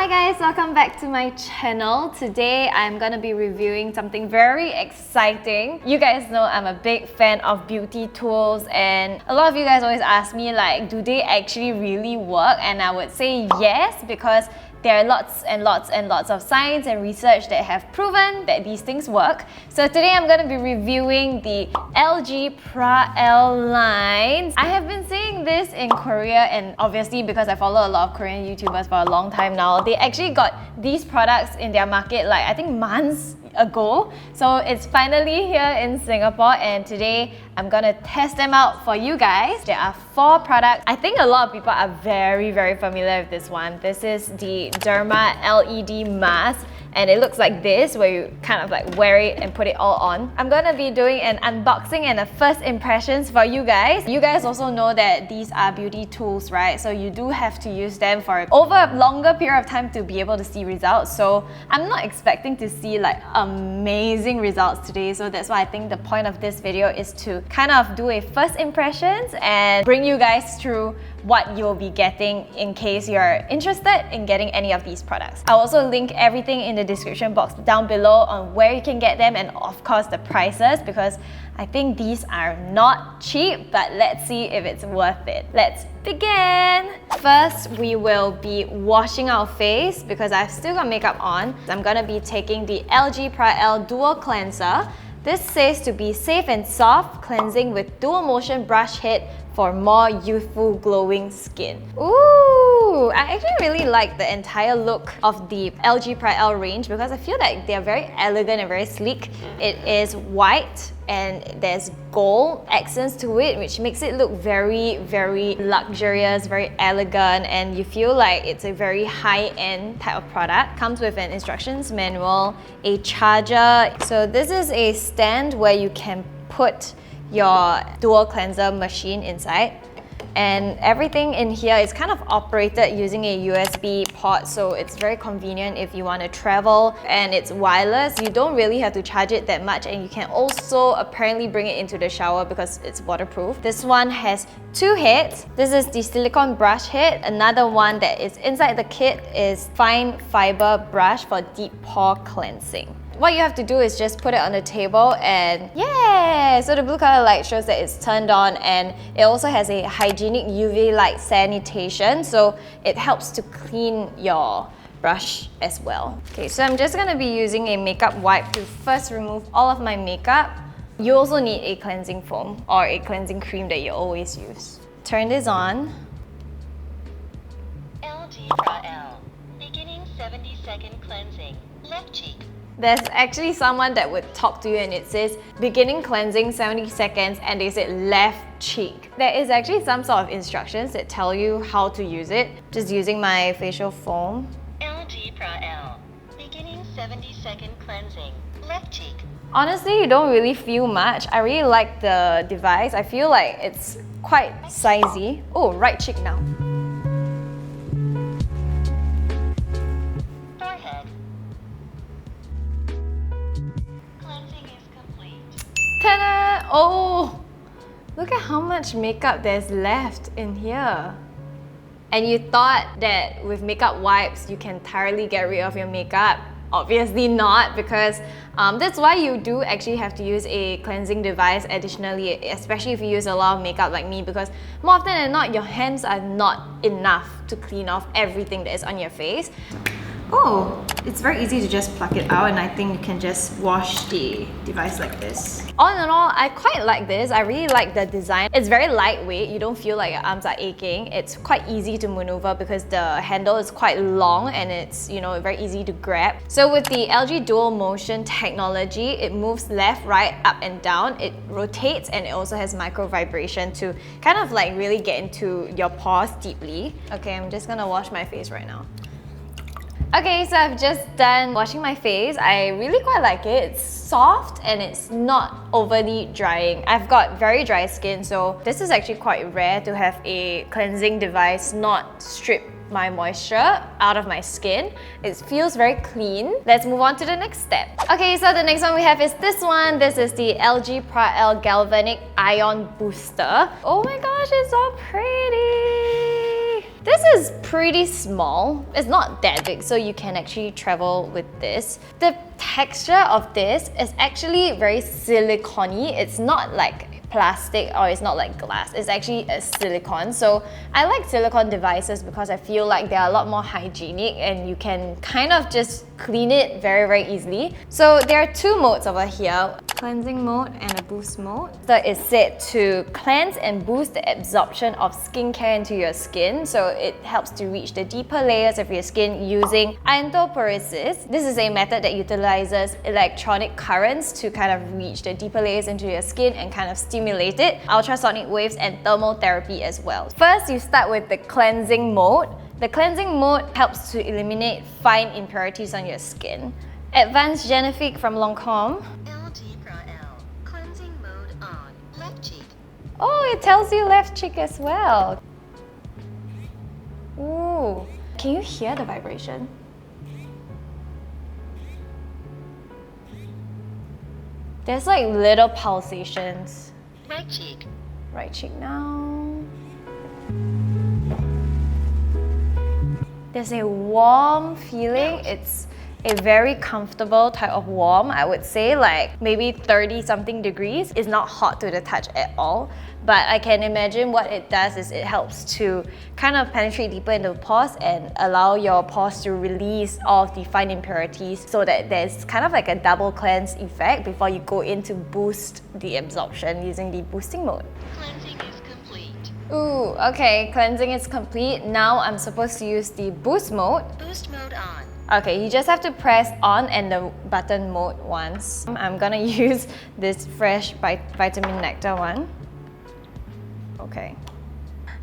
Hi guys, welcome back to my channel. Today I'm gonna be reviewing something very exciting. You guys know I'm a big fan of beauty tools, and a lot of you guys always ask me like, do they actually really work? And I would say yes, because there are lots and lots of science and research that have proven that these things work. So today I'm going to be reviewing the LG Pra-L lines. I have been seeing this in Korea, and obviously because I follow a lot of Korean YouTubers for a long time now, they actually got these products in their market like I think months ago. So it's finally here in Singapore, and today I'm gonna test them out for you guys. There are 4 products. I think a lot of people are very familiar with this one. This is the Derma LED mask, and it looks like this, where you kind of like wear it and put it all on. I'm gonna be doing an unboxing and a first impressions for you guys. You guys also know that these are beauty tools, right? So you do have to use them for over a longer period of time to be able to see results. So I'm not expecting to see like amazing results today. So that's why I think the point of this video is to kind of do a first impressions and bring you guys through what you'll be getting in case you're interested in getting any of these products. I'll also link everything in the description box down below on where you can get them, and of course the prices, because I think these are not cheap, but let's see if it's worth it. Let's begin! First, we will be washing our face because I've still got makeup on. I'm gonna be taking the LG Pra-L Dual Cleanser. This says to be safe and soft, cleansing with dual motion brush head for more youthful glowing skin. Ooh, I actually really like the entire look of the LG Pra-L range because I feel like they're very elegant and very sleek. It is white and there's gold accents to it, which makes it look very luxurious, very elegant, and you feel like it's a very high-end type of product. Comes with an instructions manual, a charger. So this is a stand where you can put your dual cleanser machine inside, and everything in here is kind of operated using a USB port, so it's very convenient if you want to travel, and it's wireless. You don't really have to charge it that much, and you can also apparently bring it into the shower because it's waterproof. This one has 2 heads. This is the silicone brush head. Another one that is inside the kit is fine fiber brush for deep pore cleansing. What you have to do is just put it on the table, and yeah! So the blue color light shows that it's turned on, and it also has a hygienic UV light sanitation, so it helps to clean your brush as well. Okay, so I'm just gonna be using a makeup wipe to first remove all of my makeup. You also need a cleansing foam or a cleansing cream that you always use. Turn this on. LG Pra-L, beginning 70-second cleansing, left cheek. There's actually someone that would talk to you and it says beginning cleansing 70 seconds and they said left cheek. There is actually some sort of instructions that tell you how to use it. Just using my facial foam. LG Pra-L, beginning 70-second cleansing, left cheek. Honestly, you don't really feel much. I really like the device. I feel like it's quite sizey. Oh, right cheek now. Ta-da! Oh, look at how much makeup there's left in here. And you thought that with makeup wipes, you can entirely get rid of your makeup. Obviously not, because that's why you do actually have to use a cleansing device additionally, especially if you use a lot of makeup like me, because more often than not, your hands are not enough to clean off everything that is on your face. Oh, it's very easy to just pluck it out, and I think you can just wash the device like this. All in all, I quite like this. I really like the design. It's very lightweight. You don't feel like your arms are aching. It's quite easy to maneuver because the handle is quite long and it's, you know, very easy to grab. So with the LG Dual Motion technology, it moves left, right, up and down. It rotates, and it also has micro vibration to kind of like really get into your pores deeply. Okay, I'm just gonna wash my face right now. Okay, so I've just done washing my face. I really quite like it. It's soft and it's not overly drying. I've got very dry skin, so this is actually quite rare to have a cleansing device not strip my moisture out of my skin. It feels very clean. Let's move on to the next step. Okay, so the next one we have is this one. This is the LG Pra-L Galvanic Ion Booster. Oh my gosh, it's so pretty! This is pretty small. It's not that big, so you can actually travel with this. The texture of this is actually very silicone-y. It's not like plastic or it's not like glass. It's actually a silicone. So I like silicone devices because I feel like they're a lot more hygienic and you can kind of just clean it very easily. So there are two modes over here, cleansing mode and a boost mode. So it's said to cleanse and boost the absorption of skincare into your skin. So it helps to reach the deeper layers of your skin using iontophoresis. This is a method that utilizes electronic currents to kind of reach the deeper layers into your skin and kind of stimulate it, ultrasonic waves and thermal therapy as well. First, you start with the cleansing mode. The cleansing mode helps to eliminate fine impurities on your skin. Advanced Genifique from Lancome. LG Pro L. Cleansing mode on. Left cheek. Oh, it tells you left cheek as well. Ooh. Can you hear the vibration? There's like little pulsations. Right cheek. Right cheek now. There's a warm feeling. It's a very comfortable type of warm. I would say like maybe 30 something degrees. It's not hot to the touch at all. But I can imagine what it does is it helps to kind of penetrate deeper into the pores and allow your pores to release all of the fine impurities so that there's kind of like a double cleanse effect before you go in to boost the absorption using the boosting mode. Cleansing is complete. Ooh, okay, cleansing is complete. Now I'm supposed to use the boost mode. Boost mode on. Okay, you just have to press on and the button mode once. I'm gonna use this fresh vitamin nectar one. Okay.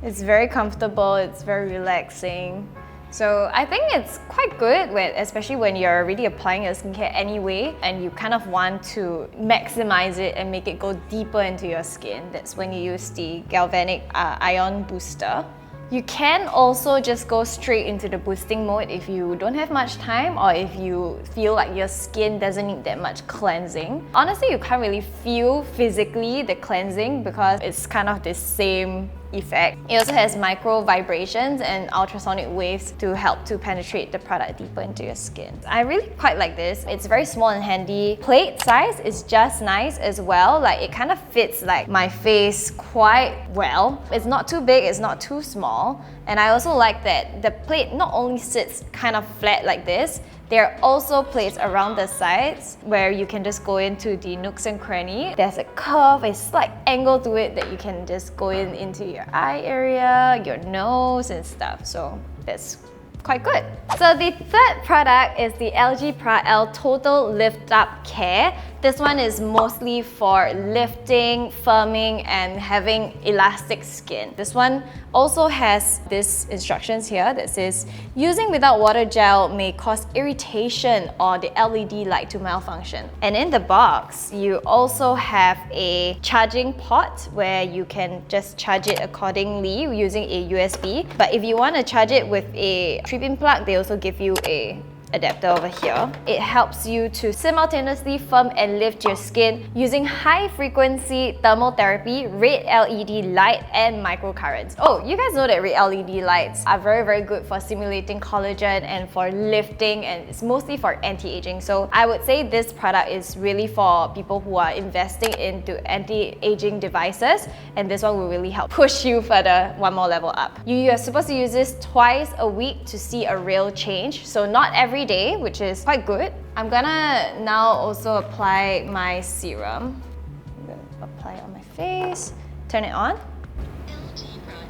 It's very comfortable, it's very relaxing. So I think it's quite good, especially when you're already applying your skincare anyway and you kind of want to maximize it and make it go deeper into your skin. That's when you use the Galvanic Ion Booster. You can also just go straight into the boosting mode if you don't have much time or if you feel like your skin doesn't need that much cleansing. Honestly, you can't really feel physically the cleansing because it's kind of the same effect. It also has micro vibrations and ultrasonic waves to help to penetrate the product deeper into your skin. I really quite like this. It's very small and handy. Plate size is just nice as well. Like it kind of fits like my face quite well. It's not too big, it's not too small. And I also like that the plate not only sits kind of flat like this, there are also plates around the sides where you can just go into the nooks and cranny. There's a curve, a slight angle to it that you can just go into your eye area, your nose and stuff. So that's quite good. So the third product is the LG Pro L Total Lift Up Care. This one is mostly for lifting, firming and having elastic skin. This one also has this instructions here that says using without water gel may cause irritation or the LED light to malfunction. And in the box, you also have a charging port where you can just charge it accordingly using a USB. But if you want to charge it with a 3-pin plug, they also give you a adapter over here. It helps you to simultaneously firm and lift your skin using high frequency thermal therapy, red LED light and microcurrents. Oh, you guys know that red LED lights are very good for stimulating collagen and for lifting, and it's mostly for anti-aging. So I would say this product is really for people who are investing into anti-aging devices, and this one will really help push you further one more level up. You are supposed to use this twice a week to see a real change. So not every day, which is quite good. I'm gonna now also apply my serum. I'm gonna apply it on my face, turn it on. LG Pro L.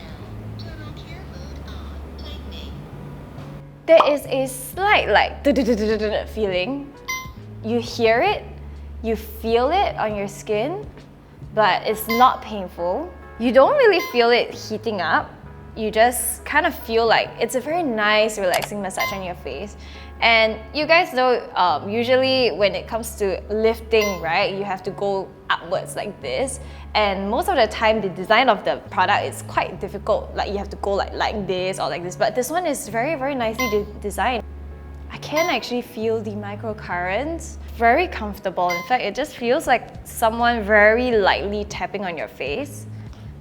Total care mode on. Tightening. There is a slight like feeling. You hear it, you feel it on your skin, but it's not painful. You don't really feel it heating up. You just kind of feel like it's a very nice, relaxing massage on your face. And you guys know, usually when it comes to lifting, right, you have to go upwards like this. And most of the time, the design of the product is quite difficult. Like you have to go like this or like this. But this one is very nicely designed. I can actually feel the microcurrents. Very comfortable. In fact, it just feels like someone very lightly tapping on your face.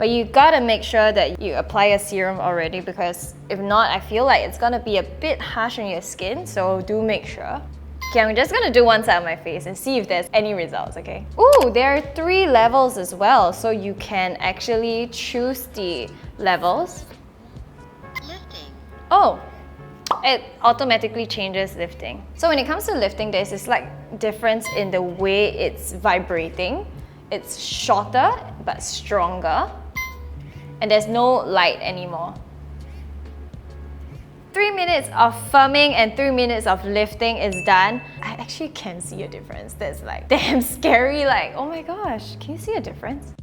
But you gotta make sure that you apply a serum already, because if not, I feel like it's gonna be a bit harsh on your skin, so do make sure. Okay, I'm just gonna do one side of my face and see if there's any results, okay? Ooh, there are 3 levels as well, so you can actually choose the levels. Lifting. Oh, it automatically changes lifting. So when it comes to lifting, there's this like difference in the way it's vibrating. It's shorter but stronger, and there's no light anymore. 3 minutes of firming and 3 minutes of lifting is done. I actually can see a difference. That's like damn scary. Like, oh my gosh, can you see a difference?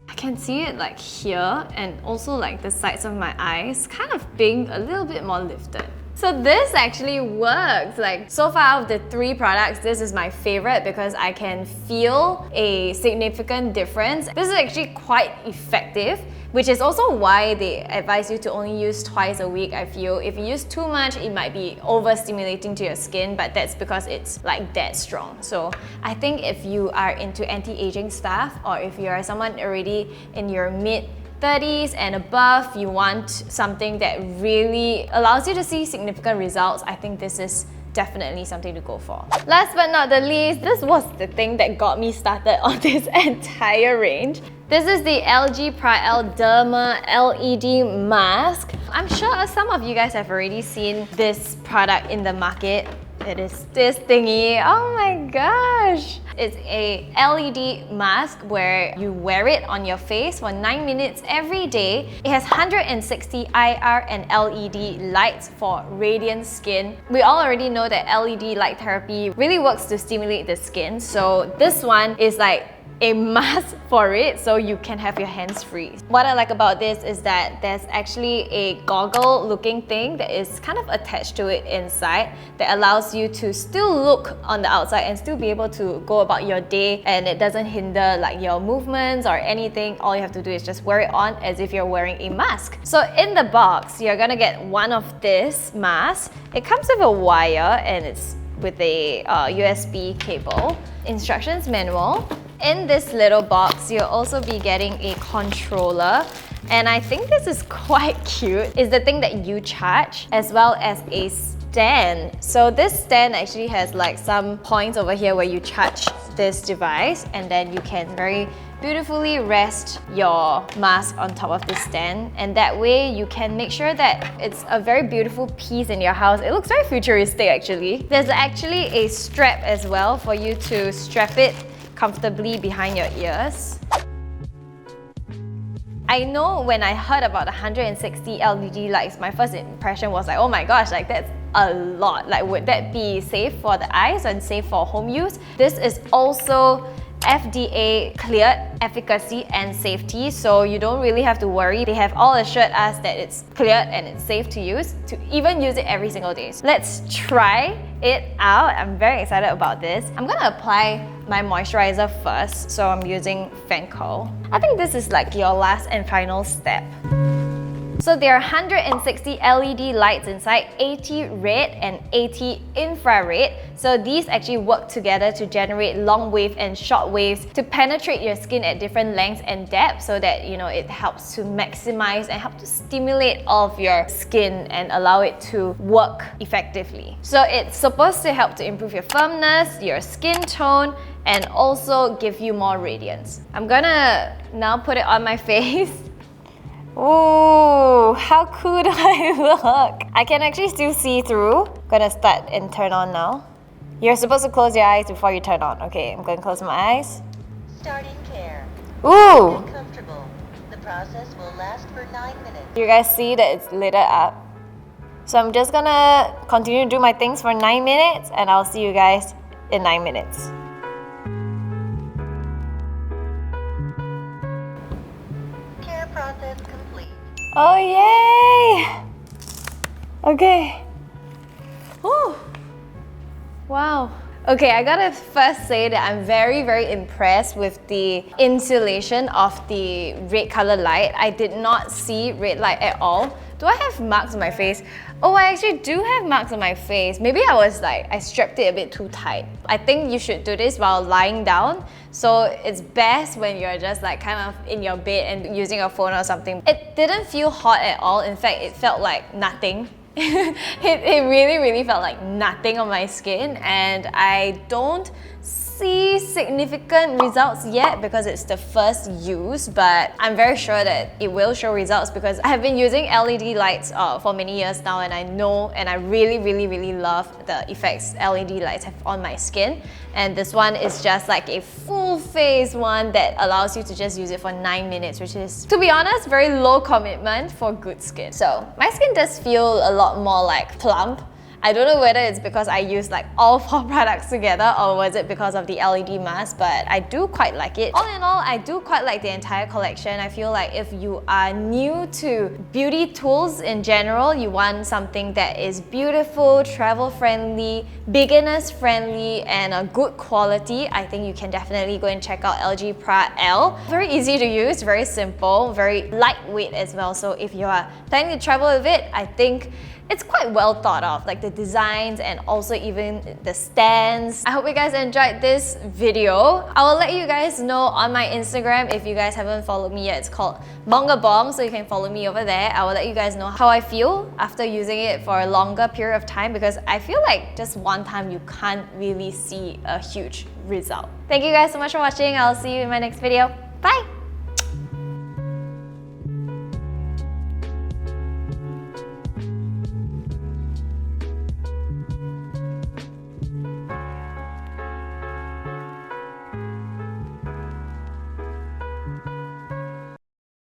I can see it like here, and also like the sides of my eyes kind of being a little bit more lifted. So this actually works. Like, so far out of the 3 products, this is my favorite because I can feel a significant difference. This is actually quite effective, which is also why they advise you to only use twice a week, I feel. If you use too much, it might be overstimulating to your skin, but that's because it's like that strong. So I think if you are into anti-aging stuff, or if you are someone already in your mid-30s and above, you want something that really allows you to see significant results, I think this is definitely something to go for. Last but not the least, this was the thing that got me started on this entire range. This is the LG Prael Derma LED mask. I'm sure some of you guys have already seen this product in the market. It is this thingy. Oh my gosh! It's a LED mask where you wear it on your face for 9 minutes every day. It has 160 IR and LED lights for radiant skin. We all already know that LED light therapy really works to stimulate the skin. So this one is like a mask for it, so you can have your hands free. What I like about this is that there's actually a goggle looking thing that is kind of attached to it inside that allows you to still look on the outside and still be able to go about your day, and it doesn't hinder like your movements or anything. All you have to do is just wear it on as if you're wearing a mask. So in the box, you're gonna get one of this mask. It comes with a wire and it's with a USB cable. Instructions manual. In this little box, you'll also be getting a controller, and I think this is quite cute. It's the thing that you charge, as well as a stand. So this stand actually has like some points over here where you charge this device, and then you can very beautifully rest your mask on top of this stand, and that way you can make sure that it's a very beautiful piece in your house. It looks very futuristic actually. There's actually a strap as well for you to strap it comfortably behind your ears. I know when I heard about the 160 LED lights, my first impression was like, oh my gosh, like that's a lot. Like, would that be safe for the eyes and safe for home use? This is also FDA cleared efficacy and safety, so you don't really have to worry. They have all assured us that it's cleared and it's safe to use, to even use it every single day. So let's try it out. I'm very excited about this. I'm gonna apply my moisturizer first, so I'm using Fancl. I think this is like your last and final step. So there are 160 LED lights inside, 80 red and 80 infrared. So these actually work together to generate long wave and short waves to penetrate your skin at different lengths and depths, so that it helps to maximize and help to stimulate all of your skin and allow it to work effectively. So it's supposed to help to improve your firmness, your skin tone, and also give you more radiance. I'm gonna now put it on my face. Ooh, how cool do I look? I can actually still see through. Gonna start and turn on now. You're supposed to close your eyes before you turn on. Okay, I'm gonna close my eyes. Starting care. Ooh! Get comfortable. The process will last for 9 minutes. You guys see that it's lit up? So I'm just gonna continue to do my things for 9 minutes, and I'll see you guys in 9 minutes. Care process complete. Oh yay! Okay. Ooh. Wow. Okay, I gotta first say that I'm very, very impressed with the insulation of the red color light. I did not see red light at all Do I have marks on my face? Oh, I actually do have marks on my face. Maybe I strapped it a bit too tight. I think you should do this while lying down. So it's best when you're just like kind of in your bed and using your phone or something. It didn't feel hot at all. In fact, it felt like nothing. it really felt like nothing on my skin, and I don't see significant results yet because it's the first use, but I'm very sure that it will show results because I have been using LED lights for many years now, and I know and I really love the effects LED lights have on my skin. And this one is just like a full face one that allows you to just use it for 9 minutes, which is, to be honest, very low commitment for good skin. So my skin does feel a lot more like plump. I don't know whether it's because I used like all 4 products together or was it because of the LED mask, but I do quite like it. All in all, I do quite like the entire collection. I feel like if you are new to beauty tools in general, you want something that is beautiful, travel friendly, beginners friendly, and a good quality, I think you can definitely go and check out LG Pra L. Very easy to use, very simple, very lightweight as well. So if you are planning to travel with it, I think it's quite well thought of, like the designs and also even the stands. I hope you guys enjoyed this video. I will let you guys know on my Instagram. If you guys haven't followed me yet, it's called Mongabong, so you can follow me over there. I will let you guys know how I feel after using it for a longer period of time, because I feel like just one time you can't really see a huge result. Thank you guys so much for watching. I'll see you in my next video. Bye!